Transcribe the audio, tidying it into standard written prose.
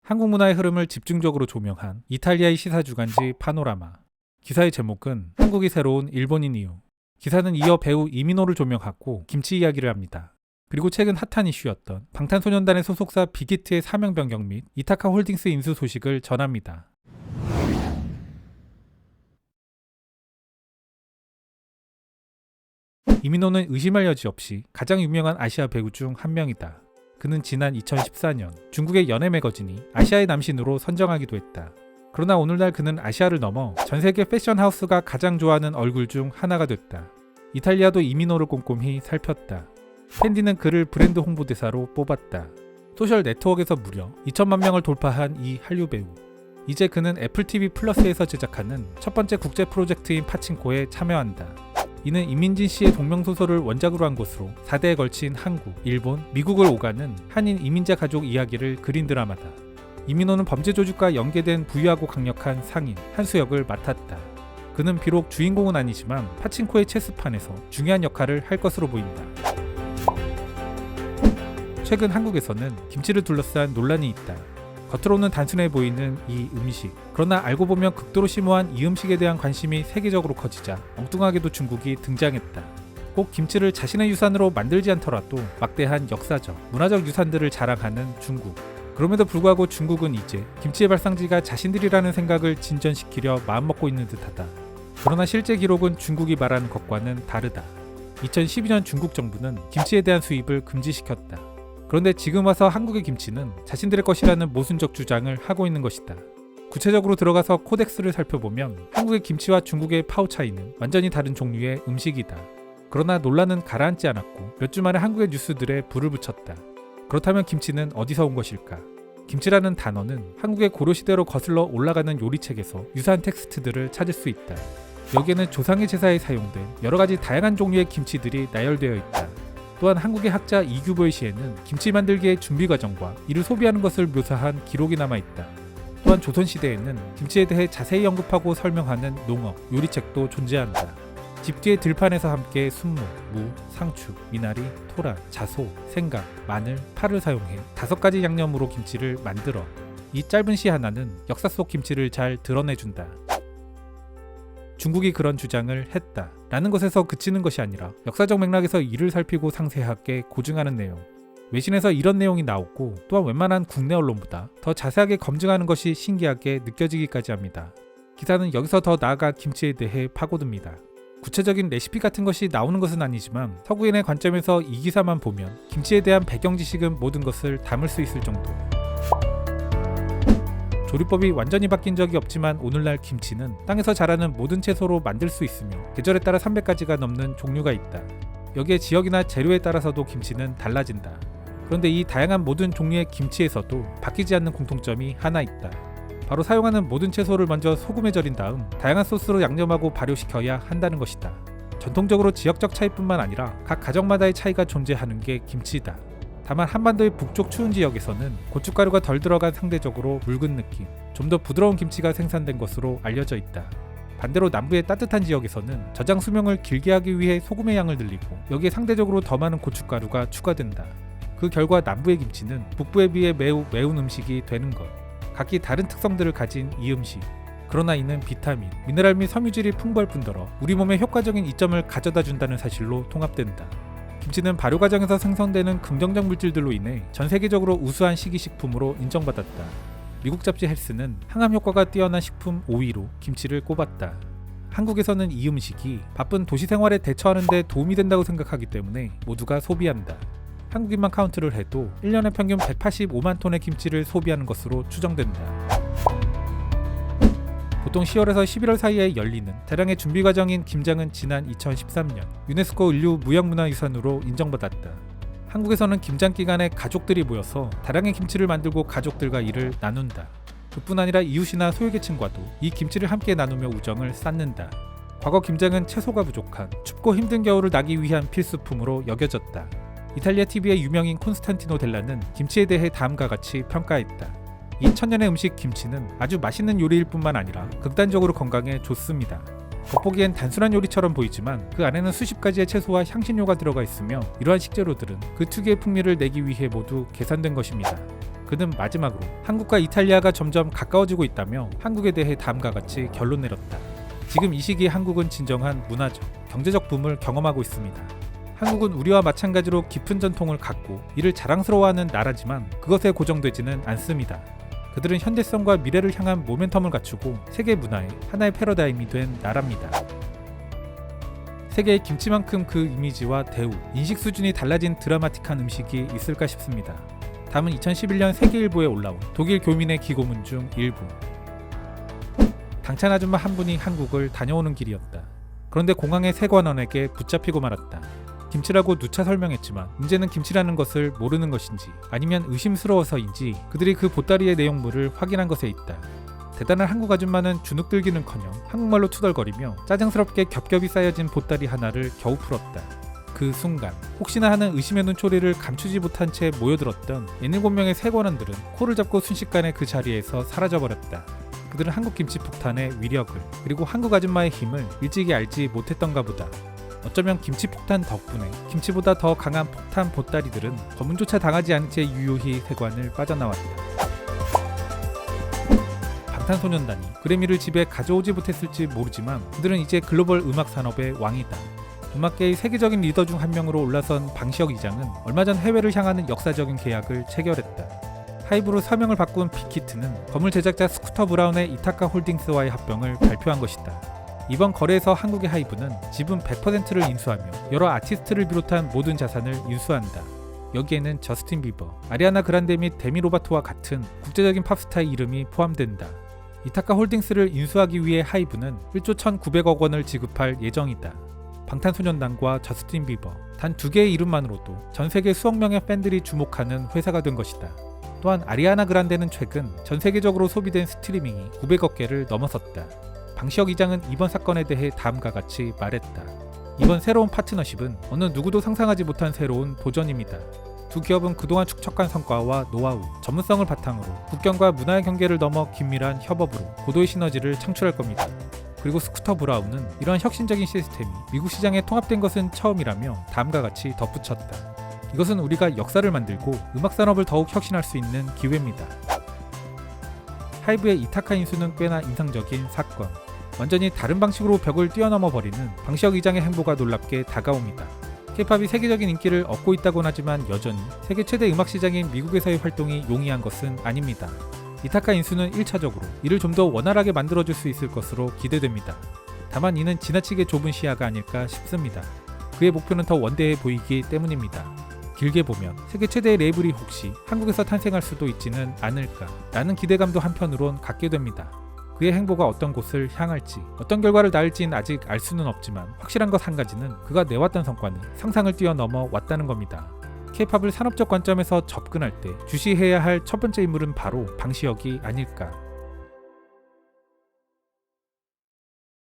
한국 문화의 흐름을 집중적으로 조명한 이탈리아의 시사주간지 파노라마. 기사의 제목은 한국이 새로운 일본인 이유. 기사는 이어 배우 이민호를 조명하고 김치 이야기를 합니다. 그리고 최근 핫한 이슈였던 방탄소년단의 소속사 빅히트의 사명 변경 및 이타카 홀딩스 인수 소식을 전합니다. 이민호는 의심할 여지 없이 가장 유명한 아시아 배우 중 한 명이다. 그는 지난 2014년 중국의 연예 매거진이 아시아의 남신으로 선정하기도 했다. 그러나 오늘날 그는 아시아를 넘어 전 세계 패션 하우스가 가장 좋아하는 얼굴 중 하나가 됐다. 이탈리아도 이민호를 꼼꼼히 살폈다. 캔디는 그를 브랜드 홍보대사로 뽑았다. 소셜 네트워크에서 무려 2천만 명을 돌파한 이 한류 배우. 이제 그는 애플 TV 플러스에서 제작하는 첫 번째 국제 프로젝트인 파친코에 참여한다. 이는 이민진 씨의 동명소설을 원작으로 한 것으로 4대에 걸친 한국, 일본, 미국을 오가는 한인 이민자 가족 이야기를 그린 드라마다. 이민호는 범죄 조직과 연계된 부유하고 강력한 상인 한수 역을 맡았다. 그는 비록 주인공은 아니지만 파친코의 체스판에서 중요한 역할을 할 것으로 보인다. 최근 한국에서는 김치를 둘러싼 논란이 있다. 겉으로는 단순해 보이는 이 음식. 그러나 알고 보면 극도로 심오한 이 음식에 대한 관심이 세계적으로 커지자 엉뚱하게도 중국이 등장했다. 꼭 김치를 자신의 유산으로 만들지 않더라도 막대한 역사적, 문화적 유산들을 자랑하는 중국. 그럼에도 불구하고 중국은 이제 김치의 발상지가 자신들이라는 생각을 진전시키려 마음먹고 있는 듯하다. 그러나 실제 기록은 중국이 말하는 것과는 다르다. 2012년 중국 정부는 김치에 대한 수입을 금지시켰다. 그런데 지금 와서 한국의 김치는 자신들의 것이라는 모순적 주장을 하고 있는 것이다. 구체적으로 들어가서 코덱스를 살펴보면 한국의 김치와 중국의 파오 차이는 완전히 다른 종류의 음식이다. 그러나 논란은 가라앉지 않았고 몇 주 만에 한국의 뉴스들에 불을 붙였다. 그렇다면 김치는 어디서 온 것일까? 김치라는 단어는 한국의 고려시대로 거슬러 올라가는 요리책에서 유사한 텍스트들을 찾을 수 있다. 여기에는 조상의 제사에 사용된 여러가지 다양한 종류의 김치들이 나열되어 있다. 또한 한국의 학자 이규보의 시에는 김치 만들기의 준비 과정과 이를 소비하는 것을 묘사한 기록이 남아있다. 또한 조선시대에는 김치에 대해 자세히 언급하고 설명하는 농업, 요리책도 존재한다. 집 뒤의 들판에서 함께 순무, 무, 상추, 미나리, 토란, 자소, 생강, 마늘, 파를 사용해 5가지 양념으로 김치를 만들어. 이 짧은 시 하나는 역사 속 김치를 잘 드러내준다. 중국이 그런 주장을 했다 라는 것에서 그치는 것이 아니라 역사적 맥락에서 이를 살피고 상세하게 고증하는 내용. 외신에서 이런 내용이 나오고 또한 웬만한 국내 언론보다 더 자세하게 검증하는 것이 신기하게 느껴지기까지 합니다. 기사는 여기서 더 나아가 김치에 대해 파고듭니다. 구체적인 레시피 같은 것이 나오는 것은 아니지만 서구인의 관점에서 이 기사만 보면 김치에 대한 배경 지식은 모든 것을 담을 수 있을 정도. 조리법이 완전히 바뀐 적이 없지만 오늘날 김치는 땅에서 자라는 모든 채소로 만들 수 있으며 계절에 따라 300가지가 넘는 종류가 있다. 여기에 지역이나 재료에 따라서도 김치는 달라진다. 그런데 이 다양한 모든 종류의 김치에서도 바뀌지 않는 공통점이 하나 있다. 바로 사용하는 모든 채소를 먼저 소금에 절인 다음 다양한 소스로 양념하고 발효시켜야 한다는 것이다. 전통적으로 지역적 차이뿐만 아니라 각 가정마다의 차이가 존재하는 게 김치다. 다만 한반도의 북쪽 추운 지역에서는 고춧가루가 덜 들어간 상대적으로 묽은 느낌, 좀 더 부드러운 김치가 생산된 것으로 알려져 있다. 반대로 남부의 따뜻한 지역에서는 저장 수명을 길게 하기 위해 소금의 양을 늘리고 여기에 상대적으로 더 많은 고춧가루가 추가된다. 그 결과 남부의 김치는 북부에 비해 매우 매운 음식이 되는 것. 각기 다른 특성들을 가진 이 음식. 그러나 이는 비타민, 미네랄 및 섬유질이 풍부할 뿐더러 우리 몸에 효과적인 이점을 가져다 준다는 사실로 통합된다. 김치는 발효 과정에서 생성되는 긍정적 물질들로 인해 전 세계적으로 우수한 식이식품으로 인정받았다. 미국 잡지 헬스는 항암 효과가 뛰어난 식품 5위로 김치를 꼽았다. 한국에서는 이 음식이 바쁜 도시 생활에 대처하는 데 도움이 된다고 생각하기 때문에 모두가 소비한다. 한국인만 카운트를 해도 1년에 평균 185만 톤의 김치를 소비하는 것으로 추정된다. 보통 10월에서 11월 사이에 열리는 대량의 준비 과정인 김장은 지난 2013년 유네스코 인류 무형문화유산으로 인정받았다. 한국에서는 김장 기간에 가족들이 모여서 다량의 김치를 만들고 가족들과 이를 나눈다. 그뿐 아니라 이웃이나 소외계층과도 이 김치를 함께 나누며 우정을 쌓는다. 과거 김장은 채소가 부족한 춥고 힘든 겨울을 나기 위한 필수품으로 여겨졌다. 이탈리아 TV의 유명인 콘스탄티노 델라는 김치에 대해 다음과 같이 평가했다. 이 천년의 음식 김치는 아주 맛있는 요리일 뿐만 아니라 극단적으로 건강에 좋습니다. 겉보기엔 단순한 요리처럼 보이지만 그 안에는 수십 가지의 채소와 향신료가 들어가 있으며 이러한 식재료들은 그 특유의 풍미를 내기 위해 모두 계산된 것입니다. 그는 마지막으로 한국과 이탈리아가 점점 가까워지고 있다며 한국에 대해 다음과 같이 결론 내렸다. 지금 이 시기 한국은 진정한 문화적, 경제적 붐을 경험하고 있습니다. 한국은 우리와 마찬가지로 깊은 전통을 갖고 이를 자랑스러워하는 나라지만 그것에 고정되지는 않습니다. 그들은 현대성과 미래를 향한 모멘텀을 갖추고 세계 문화의 하나의 패러다임이 된 나라입니다. 세계의 김치만큼 그 이미지와 대우, 인식 수준이 달라진 드라마틱한 음식이 있을까 싶습니다. 다음은 2011년 세계일보에 올라온 독일 교민의 기고문 중 일부. 당찬 아줌마 한 분이 한국을 다녀오는 길이었다. 그런데 공항의 세관원에게 붙잡히고 말았다. 김치라고 누차 설명했지만 문제는 김치라는 것을 모르는 것인지 아니면 의심스러워서인지 그들이 그 보따리의 내용물을 확인한 것에 있다. 대단한 한국 아줌마는 주눅들기는커녕 한국말로 투덜거리며 짜증스럽게 겹겹이 쌓여진 보따리 하나를 겨우 풀었다. 그 순간 혹시나 하는 의심의 눈초리를 감추지 못한 채 모여들었던 7명의 세관원들은 코를 잡고 순식간에 그 자리에서 사라져버렸다. 그들은 한국 김치 폭탄의 위력을 그리고 한국 아줌마의 힘을 일찍이 알지 못했던가 보다. 어쩌면 김치 폭탄 덕분에 김치보다 더 강한 폭탄 보따리들은 검문조차 당하지 않은 채 유유히 세관을 빠져나왔다. 방탄소년단이 그래미를 집에 가져오지 못했을지 모르지만 그들은 이제 글로벌 음악 산업의 왕이다. 음악계의 세계적인 리더 중 한 명으로 올라선 방시혁 이장은 얼마 전 해외를 향하는 역사적인 계약을 체결했다. 하이브로 사명을 바꾼 빅히트는 건물 제작자 스쿠터 브라운의 이타카 홀딩스와의 합병을 발표한 것이다. 이번 거래에서 한국의 하이브는 지분 100%를 인수하며 여러 아티스트를 비롯한 모든 자산을 인수한다. 여기에는 저스틴 비버, 아리아나 그란데 및 데미 로바토와 같은 국제적인 팝스타의 이름이 포함된다. 이타카 홀딩스를 인수하기 위해 하이브는 1조 1,900억 원을 지급할 예정이다. 방탄소년단과 저스틴 비버, 단 두 개의 이름만으로도 전 세계 수억 명의 팬들이 주목하는 회사가 된 것이다. 또한 아리아나 그란데는 최근 전 세계적으로 소비된 스트리밍이 900억 개를 넘어섰다. 방시혁 이장은 이번 사건에 대해 다음과 같이 말했다. 이번 새로운 파트너십은 어느 누구도 상상하지 못한 새로운 도전입니다. 두 기업은 그동안 축적한 성과와 노하우, 전문성을 바탕으로 국경과 문화의 경계를 넘어 긴밀한 협업으로 고도의 시너지를 창출할 겁니다. 그리고 스쿠터 브라운은 이러한 혁신적인 시스템이 미국 시장에 통합된 것은 처음이라며 다음과 같이 덧붙였다. 이것은 우리가 역사를 만들고 음악 산업을 더욱 혁신할 수 있는 기회입니다. 하이브의 이타카 인수는 꽤나 인상적인 사건. 완전히 다른 방식으로 벽을 뛰어넘어 버리는 방시혁 이장의 행보가 놀랍게 다가옵니다. K-팝이 세계적인 인기를 얻고 있다곤 하지만 여전히 세계 최대 음악 시장인 미국에서의 활동이 용이한 것은 아닙니다. 이타카 인수는 1차적으로 이를 좀 더 원활하게 만들어줄 수 있을 것으로 기대됩니다. 다만 이는 지나치게 좁은 시야가 아닐까 싶습니다. 그의 목표는 더 원대해 보이기 때문입니다. 길게 보면 세계 최대의 레이블이 혹시 한국에서 탄생할 수도 있지는 않을까 라는 기대감도 한편으론 갖게 됩니다. 그의 행보가 어떤 곳을 향할지, 어떤 결과를 낳을지는 아직 알 수는 없지만 확실한 것 한 가지는 그가 내왔던 성과는 상상을 뛰어넘어 왔다는 겁니다. K-팝을 산업적 관점에서 접근할 때 주시해야 할 첫 번째 인물은 바로 방시혁이 아닐까.